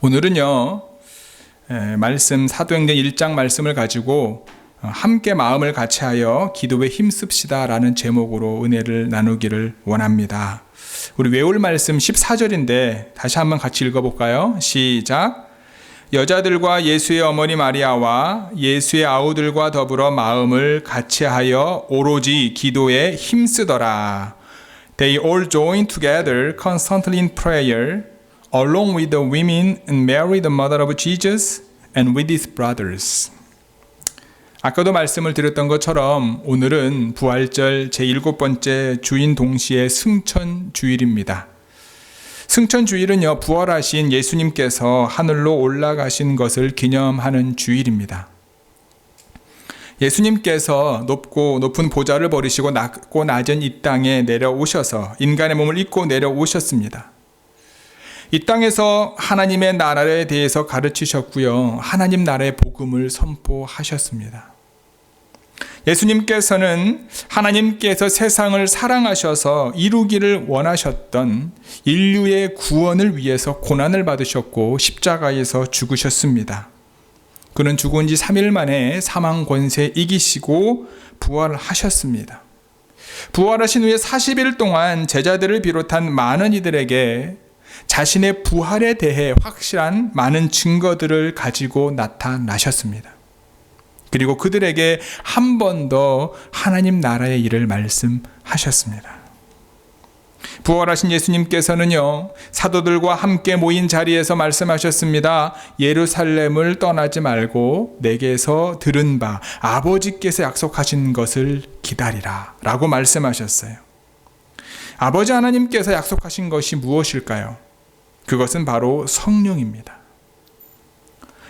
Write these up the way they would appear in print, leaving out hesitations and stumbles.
오늘은요, 말씀 사도행전 1장 말씀을 가지고 함께 마음을 같이하여 기도에 힘씁시다 라는 제목으로 은혜를 나누기를 원합니다. 우리 외울 말씀 14절인데 다시 한번 같이 읽어볼까요? 시작. 여자들과 예수의 어머니 마리아와 예수의 아우들과 더불어 마음을 같이하여 오로지 기도에 힘쓰더라. They all joined together constantly in prayer, along with the women and Mary the mother of Jesus and with his brothers. 아까도 말씀을 드렸던 것처럼 오늘은 부활절 제7번째 주인 동시의 승천주일입니다. 승천주일은요, 부활하신 예수님께서 하늘로 올라가신 것을 기념하는 주일입니다. 예수님께서 높은 보좌를 버리시고 낮고 낮은 이 땅에 내려오셔서 인간의 몸을 입고 내려오셨습니다. 이 땅에서 하나님의 나라에 대해서 가르치셨고요. 하나님 나라의 복음을 선포하셨습니다. 예수님께서는 하나님께서 세상을 사랑하셔서 이루기를 원하셨던 인류의 구원을 위해서 고난을 받으셨고 십자가에서 죽으셨습니다. 그는 죽은 지 3일 만에 사망 권세 이기시고 부활하셨습니다. 부활하신 후에 40일 동안 제자들을 비롯한 많은 이들에게 자신의 부활에 대해 확실한 많은 증거들을 가지고 나타나셨습니다. 그리고 그들에게 한 번 더 하나님 나라의 일을 말씀하셨습니다. 부활하신 예수님께서는요, 사도들과 함께 모인 자리에서 말씀하셨습니다. 예루살렘을 떠나지 말고 내게서 들은 바 아버지께서 약속하신 것을 기다리라 라고 말씀하셨어요. 아버지 하나님께서 약속하신 것이 무엇일까요? 그것은 바로 성령입니다.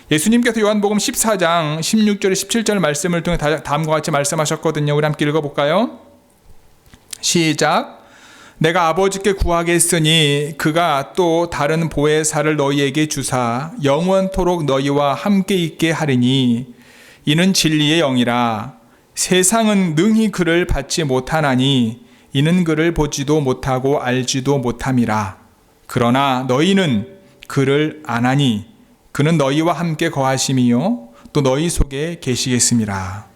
예수님께서 요한복음 14장 16절 17절 말씀을 통해 다음과 같이 말씀하셨거든요. 우리 함께 읽어볼까요? 시작. 내가 아버지께 구하겠으니 그가 또 다른 보혜사를 너희에게 주사 영원토록 너희와 함께 있게 하리니 이는 진리의 영이라. 세상은 능히 그를 받지 못하나니 이는 그를 보지도 못하고 알지도 못함이라. 그러나 너희는 그를 아나니 그는 너희와 함께 거하심이요 또 너희 속에 계시겠음이라.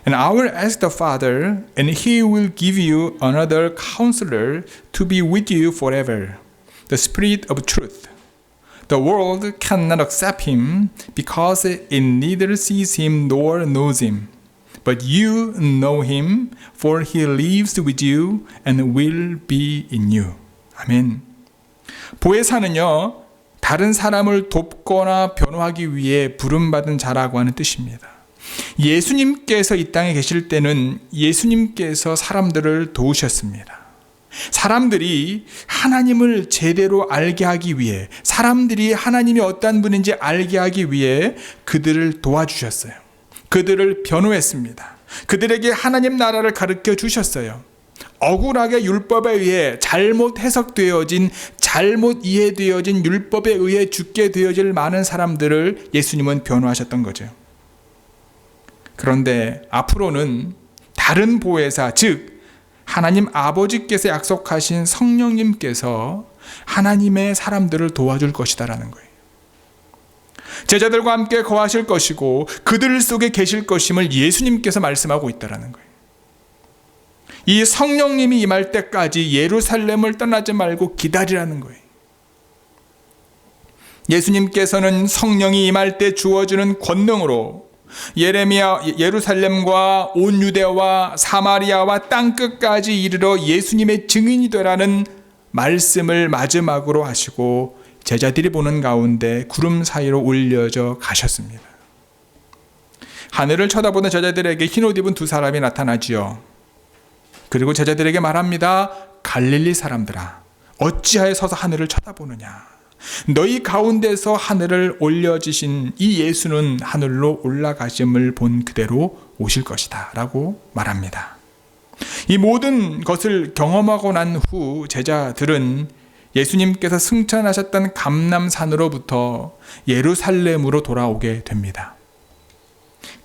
And I will ask the Father, and he will give you another counselor to be with you forever, the Spirit of truth. The world cannot accept him because it neither sees him nor knows him. But you know him, for he lives with you and will be in you. 아멘. 보혜사는요, 다른 사람을 돕거나 변호하기 위해 부름받은 자라고 하는 뜻입니다. 예수님께서 이 땅에 계실 때는 예수님께서 사람들을 도우셨습니다. 사람들이 하나님을 제대로 알게 하기 위해, 사람들이 하나님이 어떤 분인지 알게 하기 위해 그들을 도와주셨어요. 그들을 변호했습니다. 그들에게 하나님 나라를 가르쳐 주셨어요. 억울하게 율법에 의해 잘못 해석되어진, 잘못 이해되어진 율법에 의해 죽게 되어질 많은 사람들을 예수님은 변호하셨던 거죠. 그런데 앞으로는 다른 보혜사, 즉 하나님 아버지께서 약속하신 성령님께서 하나님의 사람들을 도와줄 것이다라는 거예요. 제자들과 함께 거하실 것이고 그들 속에 계실 것임을 예수님께서 말씀하고 있다라는 거예요. 이 성령님이 임할 때까지 예루살렘을 떠나지 말고 기다리라는 거예요. 예수님께서는 성령이 임할 때 주어지는 권능으로 예루살렘과 온 유대와 사마리아와 땅끝까지 이르러 예수님의 증인이 되라는 말씀을 마지막으로 하시고 제자들이 보는 가운데 구름 사이로 올려져 가셨습니다. 하늘을 쳐다보는 제자들에게 흰옷 입은 두 사람이 나타나지요. 그리고 제자들에게 말합니다. 갈릴리 사람들아, 어찌하여 서서 하늘을 쳐다보느냐. 너희 가운데서 하늘을 올려지신 이 예수는 하늘로 올라가심을 본 그대로 오실 것이다 라고 말합니다. 이 모든 것을 경험하고 난 후 제자들은 예수님께서 승천하셨던 감람산으로부터 예루살렘으로 돌아오게 됩니다.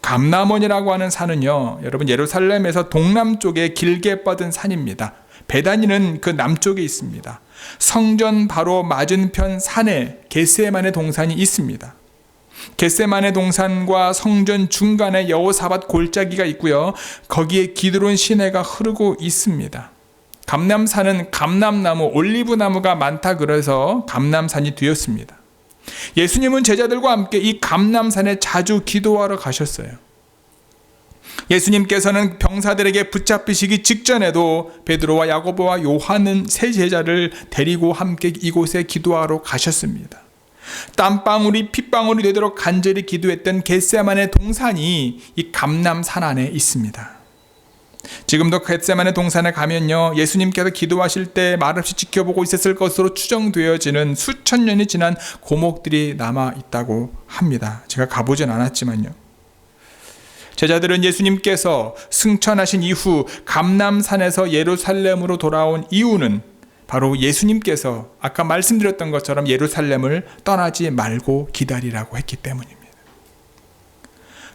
감람원이라고 하는 산은요, 여러분 예루살렘에서 동남쪽에 길게 뻗은 산입니다. 베다니는 그 남쪽에 있습니다. 성전 바로 맞은편 산에 겟세마네 동산이 있습니다. 겟세마네 동산과 성전 중간에 여호사밧 골짜기가 있고요. 거기에 기드론 시내가 흐르고 있습니다. 감람산은 감람나무, 올리브나무가 많다 그래서 감람산이 되었습니다. 예수님은 제자들과 함께 이 감람산에 자주 기도하러 가셨어요. 예수님께서는 병사들에게 붙잡히시기 직전에도 베드로와 야고보와 요한은 세 제자를 데리고 함께 이곳에 기도하러 가셨습니다. 땀방울이 핏방울이 되도록 간절히 기도했던 겟세마네 동산이 이 감람산 안에 있습니다. 지금도 겟세마네 동산에 가면요, 예수님께서 기도하실 때 말없이 지켜보고 있었을 것으로 추정되어지는 수천 년이 지난 고목들이 남아 있다고 합니다. 제가 가보진 않았지만요. 제자들은 예수님께서 승천하신 이후 감람산에서 예루살렘으로 돌아온 이유는 바로 예수님께서 아까 말씀드렸던 것처럼 예루살렘을 떠나지 말고 기다리라고 했기 때문입니다.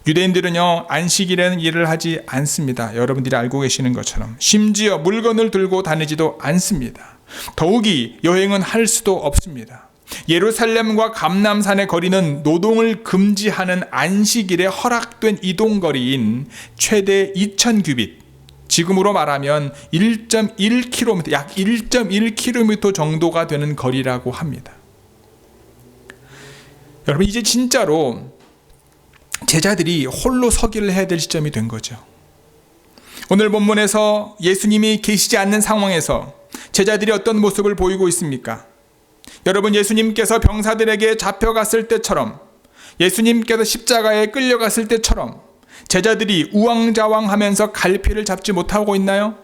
유대인들은요, 안식일에는 일을 하지 않습니다. 여러분들이 알고 계시는 것처럼 심지어 물건을 들고 다니지도 않습니다. 더욱이 여행은 할 수도 없습니다. 예루살렘과 감람산의 거리는 노동을 금지하는 안식일에 허락된 이동거리인 최대 2000규빗, 지금으로 말하면 1.1km, 약 1.1km 정도가 되는 거리라고 합니다. 여러분, 이제 진짜로 제자들이 홀로 서기를 해야 될 시점이 된 거죠. 오늘 본문에서 예수님이 계시지 않는 상황에서 제자들이 어떤 모습을 보이고 있습니까? 여러분, 예수님께서 병사들에게 잡혀갔을 때처럼, 예수님께서 십자가에 끌려갔을 때처럼 제자들이 우왕좌왕하면서 갈피를 잡지 못하고 있나요?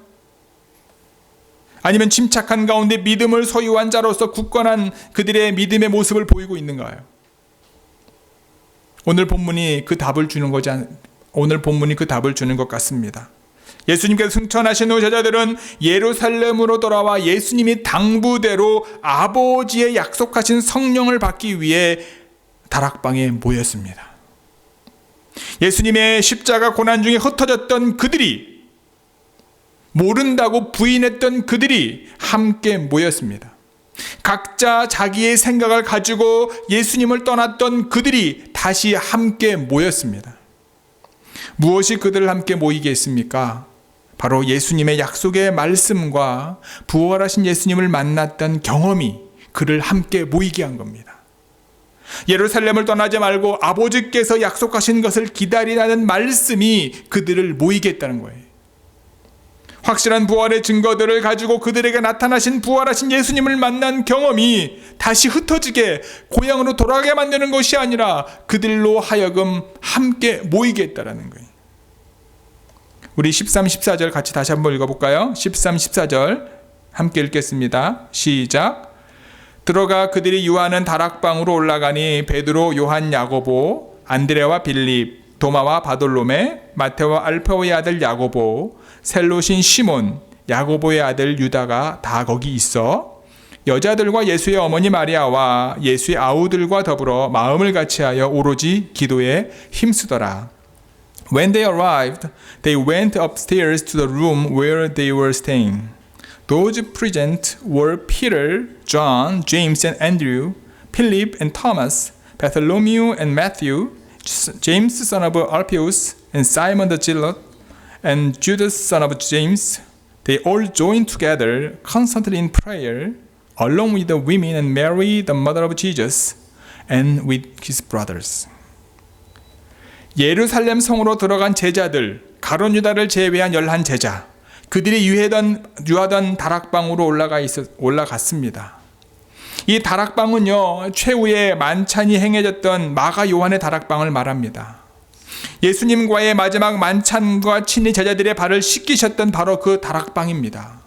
아니면 침착한 가운데 믿음을 소유한 자로서 굳건한 그들의 믿음의 모습을 보이고 있는가요? 오늘 본문이 그 답을 주는 것 같습니다. 예수님께서 승천하신 후 제자들은 예루살렘으로 돌아와 예수님이 당부대로 아버지의 약속하신 성령을 받기 위해 다락방에 모였습니다. 예수님의 십자가 고난 중에 흩어졌던 그들이, 모른다고 부인했던 그들이 함께 모였습니다. 각자 자기의 생각을 가지고 예수님을 떠났던 그들이 다시 함께 모였습니다. 무엇이 그들을 함께 모이게 했습니까? 바로 예수님의 약속의 말씀과 부활하신 예수님을 만났던 경험이 그를 함께 모이게 한 겁니다. 예루살렘을 떠나지 말고 아버지께서 약속하신 것을 기다리라는 말씀이 그들을 모이게 했다는 거예요. 확실한 부활의 증거들을 가지고 그들에게 나타나신 부활하신 예수님을 만난 경험이 다시 흩어지게 고향으로 돌아가게 만드는 것이 아니라 그들로 하여금 함께 모이게 했다는 거예요. 우리 13, 14절 같이 다시 한번 읽어볼까요? 13, 14절 함께 읽겠습니다. 시작. 들어가 그들이 유하는 다락방으로 올라가니 베드로, 요한, 야고보, 안드레와 빌립, 도마와 바돌로메, 마테와 알페오의 아들 야고보, 셀롯인 시몬, 야고보의 아들 유다가 다 거기 있어 여자들과 예수의 어머니 마리아와 예수의 아우들과 더불어 마음을 같이하여 오로지 기도에 힘쓰더라. When they arrived, they went upstairs to the room where they were staying. Those present were Peter, John, James and Andrew, Philip and Thomas, Bartholomew and Matthew, James son of Alphaeus, and Simon the Zealot, and Judas son of James. They all joined together constantly in prayer, along with the women and Mary, the mother of Jesus, and with his brothers. 예루살렘 성으로 들어간 제자들, 가룟 유다를 제외한 11 제자, 그들이 유하던 다락방으로 올라갔습니다. 이 다락방은요, 최후의 만찬이 행해졌던 마가 요한의 다락방을 말합니다. 예수님과의 마지막 만찬과 친히 제자들의 발을 씻기셨던 바로 그 다락방입니다.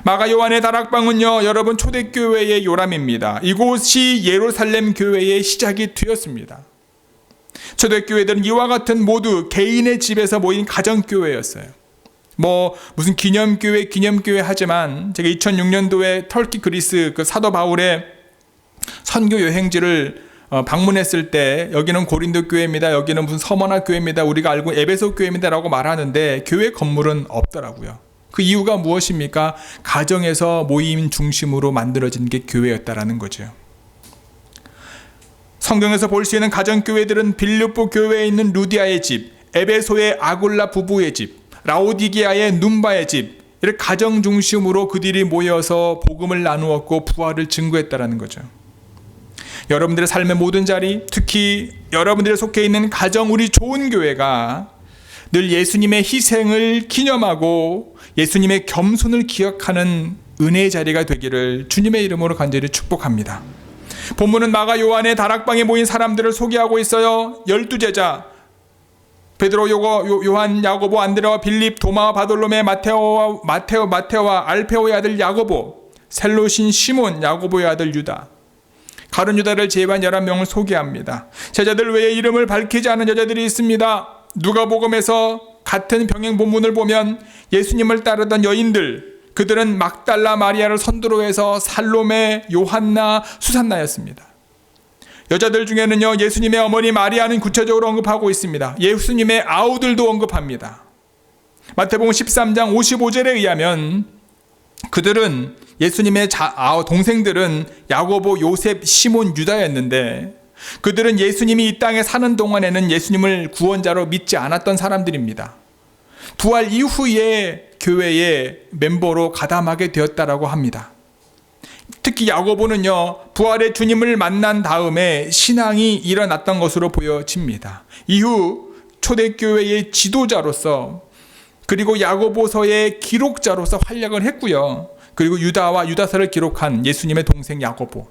마가 요한의 다락방은요, 여러분 초대교회의 요람입니다. 이곳이 예루살렘 교회의 시작이 되었습니다. 초대교회들은 이와 같은 모두 개인의 집에서 모인 가정교회였어요. 무슨 기념교회 하지만 제가 2006년도에 터키 그리스 그 사도 바울의 선교 여행지를 방문했을 때 여기는 고린도 교회입니다. 여기는 무슨 서머나 교회입니다. 우리가 알고 에베소 교회입니다. 라고 말하는데 교회 건물은 없더라고요. 그 이유가 무엇입니까? 가정에서 모임 중심으로 만들어진 게 교회였다라는 거죠. 성경에서 볼 수 있는 가정교회들은 빌립보 교회에 있는 루디아의 집, 에베소의 아굴라 부부의 집, 라오디게아의 num바의 집, 이렇게 가정 중심으로 그들이 모여서 복음을 나누었고 부활을 증거했다라는 거죠. 여러분들의 삶의 모든 자리, 특히 여러분들이 속해 있는 가정, 우리 좋은 교회가 늘 예수님의 희생을 기념하고 예수님의 겸손을 기억하는 은혜의 자리가 되기를 주님의 이름으로 간절히 축복합니다. 본문은 마가 요한의 다락방에 모인 사람들을 소개하고 있어요. 12제자 베드로, 요한, 야고보, 안드레와 빌립, 도마와 바돌로메, 마테오와 알페오의 아들 야고보, 셀로신 시몬, 야고보의 아들 유다, 가룟 유다를 제외한 11명을 소개합니다. 제자들 외에 이름을 밝히지 않은 여자들이 있습니다. 누가복음에서 같은 병행 본문을 보면 예수님을 따르던 여인들, 그들은 막달라 마리아를 선두로 해서 살로메, 요한나, 수산나였습니다. 여자들 중에는요, 예수님의 어머니 마리아는 구체적으로 언급하고 있습니다. 예수님의 아우들도 언급합니다. 마태복음 13장 55절에 의하면 그들은 예수님의 동생들은 야고보, 요셉, 시몬, 유다였는데 그들은 예수님이 이 땅에 사는 동안에는 예수님을 구원자로 믿지 않았던 사람들입니다. 부활 이후에 교회의 멤버로 가담하게 되었다라고 합니다. 특히 야고보는요, 부활의 주님을 만난 다음에 신앙이 일어났던 것으로 보여집니다. 이후 초대교회의 지도자로서 그리고 야고보서의 기록자로서 활약을 했고요. 그리고 유다와 유다서를 기록한 예수님의 동생 야고보.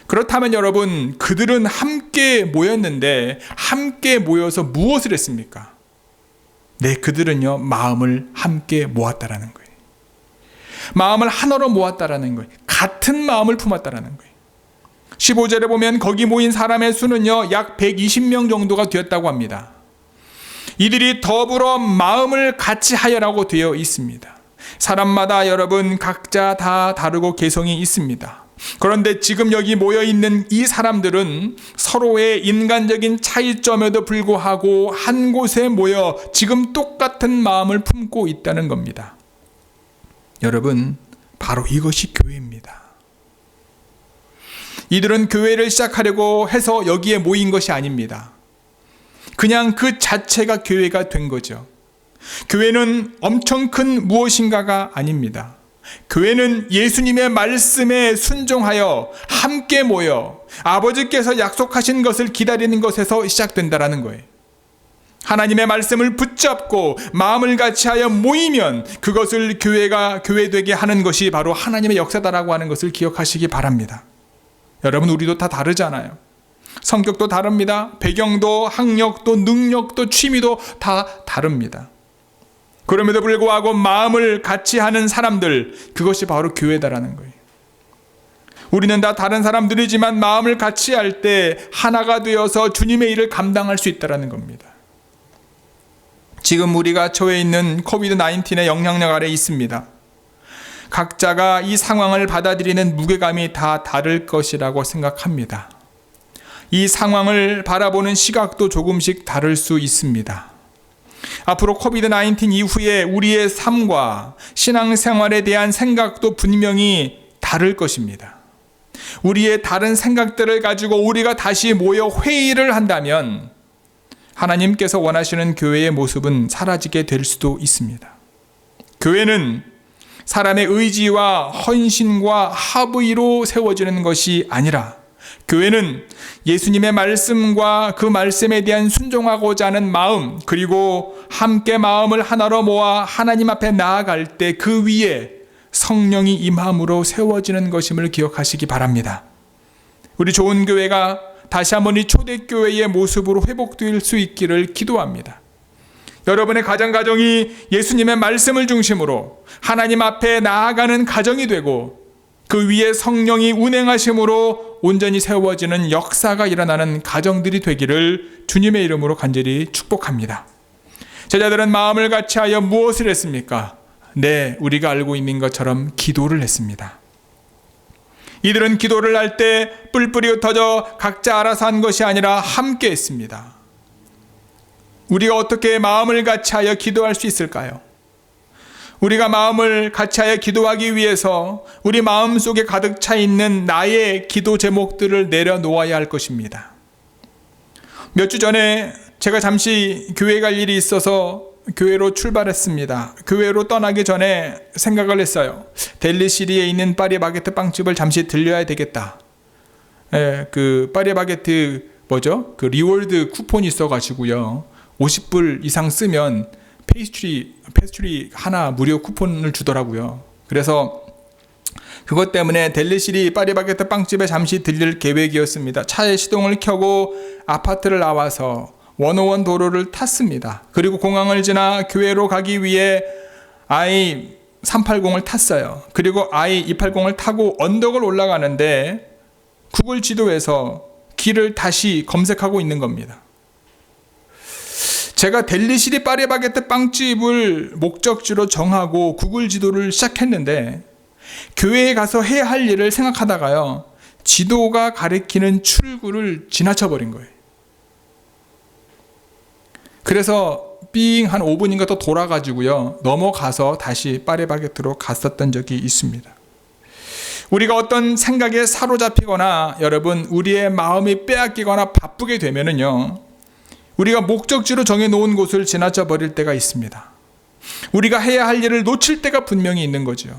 그렇다면 여러분, 그들은 함께 모였는데 함께 모여서 무엇을 했습니까? 네, 그들은요, 마음을 함께 모았다라는 거예요. 마음을 하나로 모았다라는 거예요. 같은 마음을 품었다라는 거예요. 15절에 보면 거기 모인 사람의 수는요, 약 120명 정도가 되었다고 합니다. 이들이 더불어 마음을 같이 하여라고 되어 있습니다. 사람마다 여러분 각자 다 다르고 개성이 있습니다. 그런데 지금 여기 모여있는 이 사람들은 서로의 인간적인 차이점에도 불구하고 한 곳에 모여 지금 똑같은 마음을 품고 있다는 겁니다. 여러분, 바로 이것이 교회입니다. 이들은 교회를 시작하려고 해서 여기에 모인 것이 아닙니다. 그냥 그 자체가 교회가 된 거죠. 교회는 엄청 큰 무엇인가가 아닙니다. 교회는 예수님의 말씀에 순종하여 함께 모여 아버지께서 약속하신 것을 기다리는 것에서 시작된다라는 거예요. 하나님의 말씀을 붙잡고 마음을 같이하여 모이면 그것을 교회가 교회되게 하는 것이 바로 하나님의 역사다라고 하는 것을 기억하시기 바랍니다. 여러분, 우리도 다 다르잖아요. 성격도 다릅니다. 배경도, 학력도, 능력도, 취미도 다 다릅니다. 그럼에도 불구하고 마음을 같이 하는 사람들, 그것이 바로 교회다라는 거예요. 우리는 다 다른 사람들이지만 마음을 같이 할 때 하나가 되어서 주님의 일을 감당할 수 있다는 겁니다. 지금 우리가 처해 있는 코비드-19의 영향력 아래 있습니다. 각자가 이 상황을 받아들이는 무게감이 다 다를 것이라고 생각합니다. 이 상황을 바라보는 시각도 조금씩 다를 수 있습니다. 앞으로 코비드-19 이후에 우리의 삶과 신앙생활에 대한 생각도 분명히 다를 것입니다. 우리의 다른 생각들을 가지고 우리가 다시 모여 회의를 한다면 하나님께서 원하시는 교회의 모습은 사라지게 될 수도 있습니다. 교회는 사람의 의지와 헌신과 합의로 세워지는 것이 아니라 교회는 예수님의 말씀과 그 말씀에 대한 순종하고자 하는 마음, 그리고 함께 마음을 하나로 모아 하나님 앞에 나아갈 때 그 위에 성령이 임함으로 세워지는 것임을 기억하시기 바랍니다. 우리 좋은 교회가 다시 한번 이 초대교회의 모습으로 회복될 수 있기를 기도합니다. 여러분의 가정이 예수님의 말씀을 중심으로 하나님 앞에 나아가는 가정이 되고 그 위에 성령이 운행하심으로 온전히 세워지는 역사가 일어나는 가정들이 되기를 주님의 이름으로 간절히 축복합니다. 제자들은 마음을 같이하여 무엇을 했습니까? 네, 우리가 알고 있는 것처럼 기도를 했습니다. 이들은 기도를 할 때 뿔뿔이 흩어져 각자 알아서 한 것이 아니라 함께 했습니다. 우리가 어떻게 마음을 같이하여 기도할 수 있을까요? 우리가 마음을 같이하여 기도하기 위해서 우리 마음속에 가득 차 있는 나의 기도 제목들을 내려놓아야 할 것입니다. 몇 주 전에 제가 잠시 교회 갈 일이 있어서 교회로 출발했습니다. 교회로 떠나기 전에 생각을 했어요. 델리시리에 있는 파리바게뜨 빵집을 잠시 들려야 되겠다. 그 파리바게뜨 그 리월드 쿠폰이 있어가지고요. 50불 이상 쓰면 페스트리 하나 무료 쿠폰을 주더라고요. 그래서 그것 때문에 델리시리 파리바게뜨 빵집에 잠시 들릴 계획이었습니다. 차에 시동을 켜고 아파트를 나와서 101 도로를 탔습니다. 그리고 공항을 지나 교회로 가기 위해 I-380을 탔어요. 그리고 I-280을 타고 언덕을 올라가는데 구글 지도에서 길을 다시 검색하고 있는 겁니다. 제가 델리시리 파리바게뜨 빵집을 목적지로 정하고 구글 지도를 시작했는데 교회에 가서 해야 할 일을 생각하다가요. 지도가 가리키는 출구를 지나쳐 버린 거예요. 그래서 한 5분인가 더 돌아가지고요. 넘어가서 다시 파리바게뜨로 갔었던 적이 있습니다. 우리가 어떤 생각에 사로잡히거나 여러분 우리의 마음이 빼앗기거나 바쁘게 되면은요. 우리가 목적지로 정해놓은 곳을 지나쳐 버릴 때가 있습니다. 우리가 해야 할 일을 놓칠 때가 분명히 있는 거죠.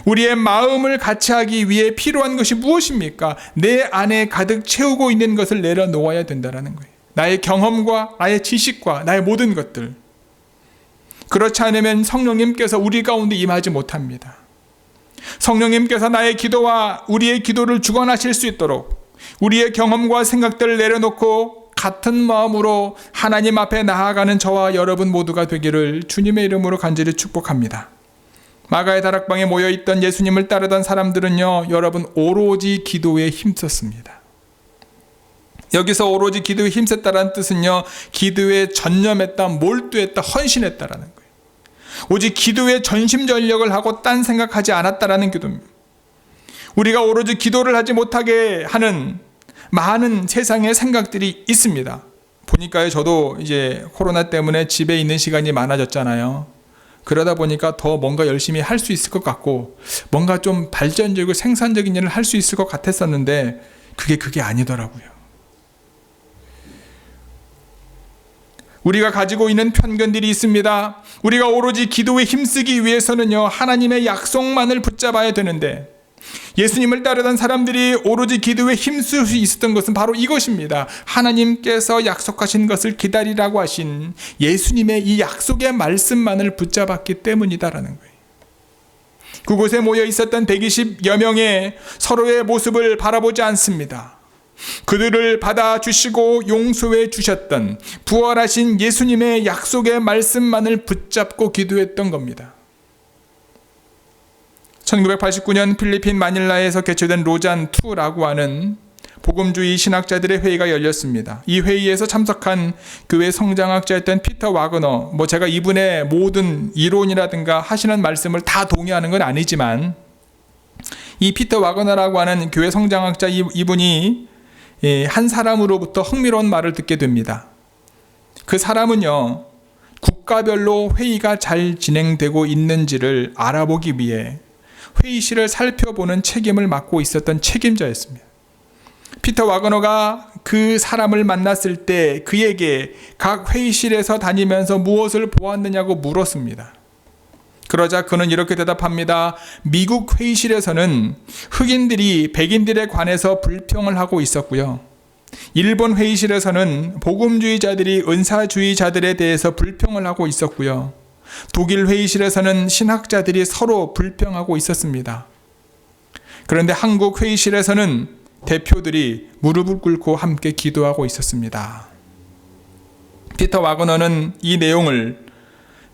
우리의 마음을 같이 하기 위해 필요한 것이 무엇입니까? 내 안에 가득 채우고 있는 것을 내려놓아야 된다는 거예요. 나의 경험과 나의 지식과 나의 모든 것들. 그렇지 않으면 성령님께서 우리 가운데 임하지 못합니다. 성령님께서 나의 기도와 우리의 기도를 주관하실 수 있도록 우리의 경험과 생각들을 내려놓고 같은 마음으로 하나님 앞에 나아가는 저와 여러분 모두가 되기를 주님의 이름으로 간절히 축복합니다. 마가의 다락방에 모여있던 예수님을 따르던 사람들은요, 여러분 오로지 기도에 힘썼습니다. 여기서 오로지 기도에 힘썼다는 뜻은요, 기도에 전념했다, 몰두했다, 헌신했다라는 거예요. 오직 기도에 전심전력을 하고 딴 생각하지 않았다라는 기도입니다. 우리가 오로지 기도를 하지 못하게 하는 많은 세상의 생각들이 있습니다. 보니까요, 저도 이제 코로나 때문에 집에 있는 시간이 많아졌잖아요. 그러다 보니까 더 뭔가 열심히 할 수 있을 것 같고 뭔가 좀 발전적이고 생산적인 일을 할 수 있을 것 같았었는데 그게 아니더라고요. 우리가 가지고 있는 편견들이 있습니다. 우리가 오로지 기도에 힘쓰기 위해서는요, 하나님의 약속만을 붙잡아야 되는데 예수님을 따르던 사람들이 오로지 기도에 힘쓸 수 있었던 것은 바로 이것입니다. 하나님께서 약속하신 것을 기다리라고 하신 예수님의 이 약속의 말씀만을 붙잡았기 때문이다라는 거예요. 그곳에 모여 있었던 120여 명의 서로의 모습을 바라보지 않습니다. 그들을 받아주시고 용서해 주셨던 부활하신 예수님의 약속의 말씀만을 붙잡고 기도했던 겁니다. 1989년 필리핀 마닐라에서 개최된 로잔2라고 하는 복음주의 신학자들의 회의가 열렸습니다. 이 회의에서 참석한 교회 성장학자였던 피터 와그너, 제가 이분의 모든 이론이라든가 하시는 말씀을 다 동의하는 건 아니지만 이 피터 와그너라고 하는 교회 성장학자 이분이 한 사람으로부터 흥미로운 말을 듣게 됩니다. 그 사람은요, 국가별로 회의가 잘 진행되고 있는지를 알아보기 위해 회의실을 살펴보는 책임을 맡고 있었던 책임자였습니다. 피터 와그너가 그 사람을 만났을 때 그에게 각 회의실에서 다니면서 무엇을 보았느냐고 물었습니다. 그러자 그는 이렇게 대답합니다. 미국 회의실에서는 흑인들이 백인들에 관해서 불평을 하고 있었고요. 일본 회의실에서는 복음주의자들이 은사주의자들에 대해서 불평을 하고 있었고요. 독일 회의실에서는 신학자들이 서로 불평하고 있었습니다. 그런데 한국 회의실에서는 대표들이 무릎을 꿇고 함께 기도하고 있었습니다. 피터 와그너는 이 내용을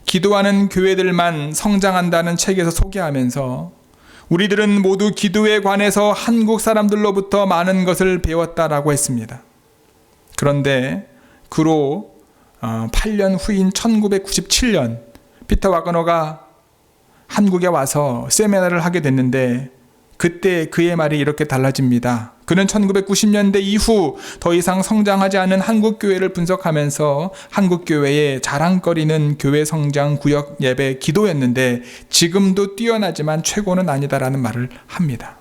기도하는 교회들만 성장한다는 책에서 소개하면서 우리들은 모두 기도에 관해서 한국 사람들로부터 많은 것을 배웠다라고 했습니다. 그런데 그로 8년 후인 1997년 피터 와그너가 한국에 와서 세미나를 하게 됐는데 그때 그의 말이 이렇게 달라집니다. 그는 1990년대 이후 더 이상 성장하지 않은 한국교회를 분석하면서 한국교회의 자랑거리는 교회 성장, 구역 예배, 기도였는데 지금도 뛰어나지만 최고는 아니다라는 말을 합니다.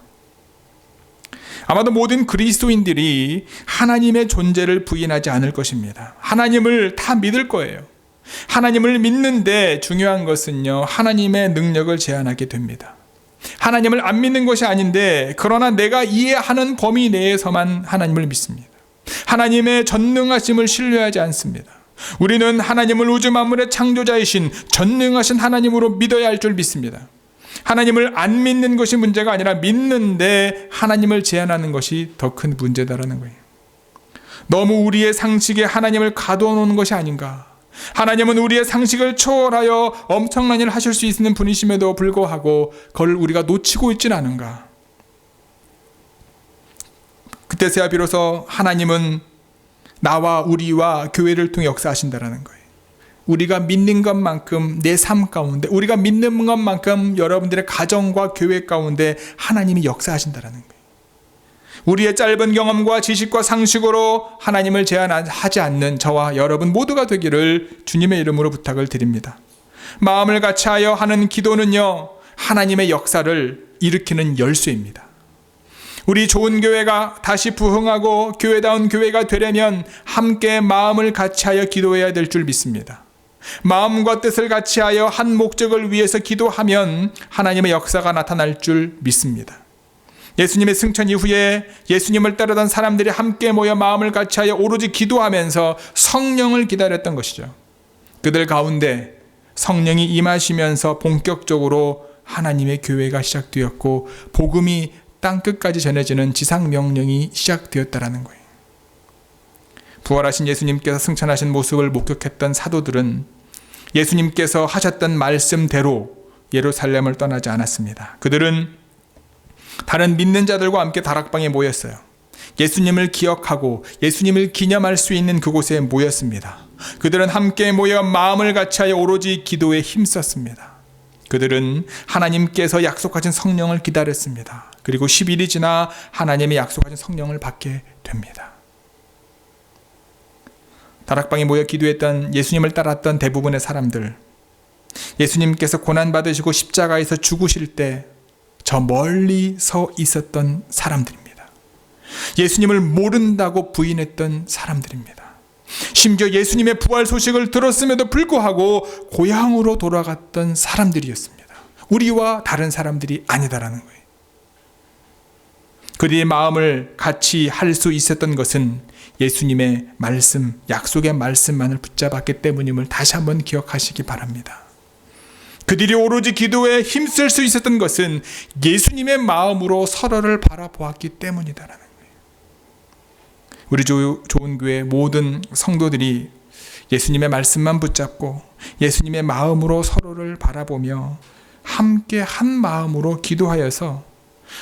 아마도 모든 그리스도인들이 하나님의 존재를 부인하지 않을 것입니다. 하나님을 다 믿을 거예요. 하나님을 믿는데 중요한 것은요, 하나님의 능력을 제한하게 됩니다. 하나님을 안 믿는 것이 아닌데, 그러나 내가 이해하는 범위 내에서만 하나님을 믿습니다. 하나님의 전능하심을 신뢰하지 않습니다. 우리는 하나님을 우주 만물의 창조자이신 전능하신 하나님으로 믿어야 할 줄 믿습니다. 하나님을 안 믿는 것이 문제가 아니라 믿는데 하나님을 제한하는 것이 더 큰 문제다라는 거예요. 너무 우리의 상식에 하나님을 가둬놓는 것이 아닌가. 하나님은 우리의 상식을 초월하여 엄청난 일을 하실 수 있는 분이심에도 불구하고 그걸 우리가 놓치고 있지는 않은가. 그때서야 비로소 하나님은 나와 우리와 교회를 통해 역사하신다라는 거예요. 우리가 믿는 것만큼 내 삶 가운데, 우리가 믿는 것만큼 여러분들의 가정과 교회 가운데 하나님이 역사하신다라는 거예요. 우리의 짧은 경험과 지식과 상식으로 하나님을 제한하지 않는 저와 여러분 모두가 되기를 주님의 이름으로 부탁을 드립니다. 마음을 같이하여 하는 기도는요, 하나님의 역사를 일으키는 열쇠입니다. 우리 좋은 교회가 다시 부흥하고 교회다운 교회가 되려면 함께 마음을 같이하여 기도해야 될 줄 믿습니다. 마음과 뜻을 같이하여 한 목적을 위해서 기도하면 하나님의 역사가 나타날 줄 믿습니다. 예수님의 승천 이후에 예수님을 따르던 사람들이 함께 모여 마음을 같이하여 오로지 기도하면서 성령을 기다렸던 것이죠. 그들 가운데 성령이 임하시면서 본격적으로 하나님의 교회가 시작되었고 복음이 땅끝까지 전해지는 지상명령이 시작되었다라는 거예요. 부활하신 예수님께서 승천하신 모습을 목격했던 사도들은 예수님께서 하셨던 말씀대로 예루살렘을 떠나지 않았습니다. 그들은 다른 믿는 자들과 함께 다락방에 모였어요. 예수님을 기억하고 예수님을 기념할 수 있는 그곳에 모였습니다. 그들은 함께 모여 마음을 같이하여 오로지 기도에 힘썼습니다. 그들은 하나님께서 약속하신 성령을 기다렸습니다. 그리고 10일이 지나 하나님의 약속하신 성령을 받게 됩니다. 다락방에 모여 기도했던 예수님을 따랐던 대부분의 사람들, 예수님께서 고난받으시고 십자가에서 죽으실 때 저 멀리 서 있었던 사람들입니다. 예수님을 모른다고 부인했던 사람들입니다. 심지어 예수님의 부활 소식을 들었음에도 불구하고 고향으로 돌아갔던 사람들이었습니다. 우리와 다른 사람들이 아니다라는 거예요. 그들의 마음을 같이 할 수 있었던 것은 예수님의 말씀, 약속의 말씀만을 붙잡았기 때문임을 다시 한번 기억하시기 바랍니다. 그들이 오로지 기도에 힘쓸 수 있었던 것은 예수님의 마음으로 서로를 바라보았기 때문이다라는 거예요. 우리 좋은 교회 모든 성도들이 예수님의 말씀만 붙잡고 예수님의 마음으로 서로를 바라보며 함께 한 마음으로 기도하여서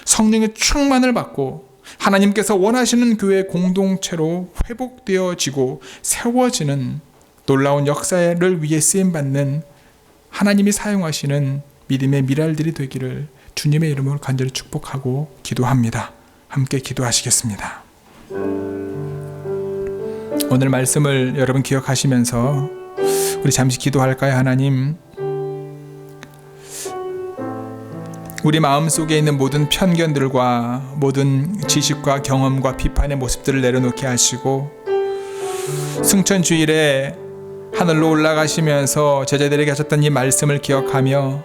성령의 충만을 받고 하나님께서 원하시는 교회 공동체로 회복되어지고 세워지는 놀라운 역사를 위해 쓰임받는 하나님이 사용하시는 믿음의 미랄들이 되기를 주님의 이름으로 간절히 축복하고 기도합니다. 함께 기도하시겠습니다. 오늘 말씀을 여러분 기억하시면서 우리 잠시 기도할까요? 하나님, 우리 마음속에 있는 모든 편견들과 모든 지식과 경험과 비판의 모습들을 내려놓게 하시고 승천주일에 하늘로 올라가시면서 제자들에게 하셨던 이 말씀을 기억하며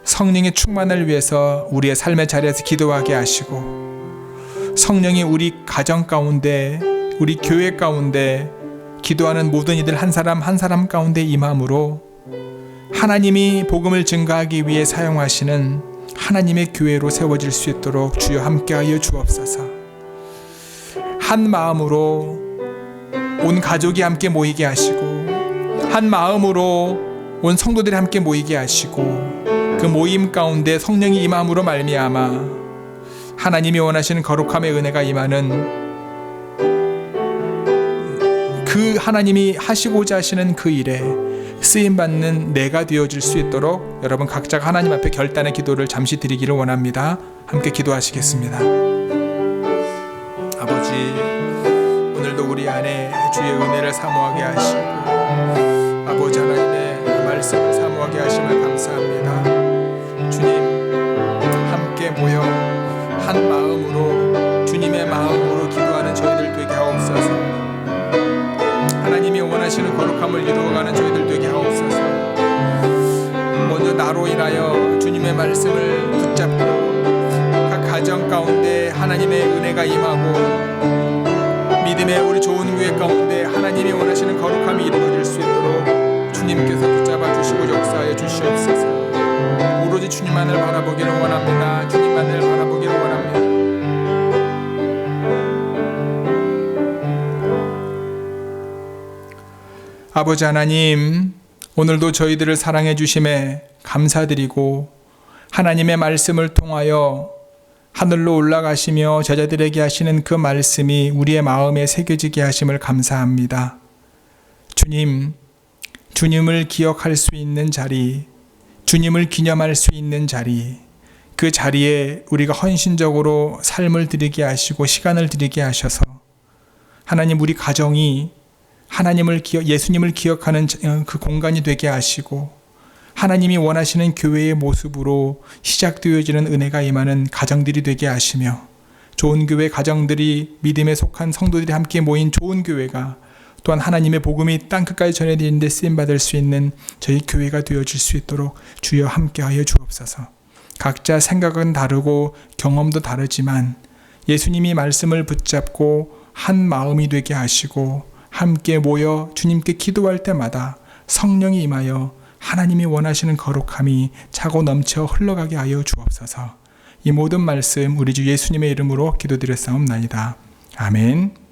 성령의 충만을 위해서 우리의 삶의 자리에서 기도하게 하시고 성령이 우리 가정 가운데, 우리 교회 가운데 기도하는 모든 이들 한 사람 한 사람 가운데 임함으로 하나님이 복음을 증거하기 위해 사용하시는 하나님의 교회로 세워질 수 있도록 주여 함께하여 주옵소서. 한 마음으로 온 가족이 함께 모이게 하시고 한 마음으로 온 성도들이 함께 모이게 하시고 그 모임 가운데 성령이 임함으로 말미암아 하나님이 원하시는 거룩함의 은혜가 임하는 그 하나님이 하시고자 하시는 그 일에 쓰임받는 내가 되어질 수 있도록 여러분 각자가 하나님 앞에 결단의 기도를 잠시 드리기를 원합니다. 함께 기도하시겠습니다. 오늘도 우리 안에 주의 은혜를 사모하게 하시고 아버지 하나님의 말씀을 사모하게 하심을 감사합니다. 주님, 함께 모여 한 마음으로 주님의 마음으로 기도하는 저희들 되게 하옵소서. 하나님이 원하시는 거룩함을 이루어가는 저희들 되게 하옵소서. 먼저 나로 인하여 주님의 말씀을 붙잡고 각 가정 가운데 하나님의 은혜가 임하고 믿음의 우리 좋은 교회 가운데 하나님이 원하시는 거룩함이 이루어질 수 있도록 주님께서 붙잡아 주시고 역사하여 주시옵소서. 오로지 주님만을 바라보기를 원합니다. 주님만을 바라보기를 원합니다. 아버지 하나님, 오늘도 저희들을 사랑해 주심에 감사드리고 하나님의 말씀을 통하여 하늘로 올라가시며 제자들에게 하시는 그 말씀이 우리의 마음에 새겨지게 하심을 감사합니다. 주님, 주님을 기억할 수 있는 자리, 주님을 기념할 수 있는 자리, 그 자리에 우리가 헌신적으로 삶을 드리게 하시고 시간을 드리게 하셔서 하나님, 우리 가정이 예수님을 기억하는 그 공간이 되게 하시고 하나님이 원하시는 교회의 모습으로 시작되어지는 은혜가 임하는 가정들이 되게 하시며 좋은 교회 가정들이 믿음에 속한 성도들이 함께 모인 좋은 교회가 또한 하나님의 복음이 땅끝까지 전해지는데 쓰임받을 수 있는 저희 교회가 되어질 수 있도록 주여 함께하여 주옵소서. 각자 생각은 다르고 경험도 다르지만 예수님이 말씀을 붙잡고 한 마음이 되게 하시고 함께 모여 주님께 기도할 때마다 성령이 임하여 하나님이 원하시는 거룩함이 차고 넘쳐 흘러가게 하여 주옵소서. 이 모든 말씀 우리 주 예수님의 이름으로 기도드렸사옵나이다. 아멘.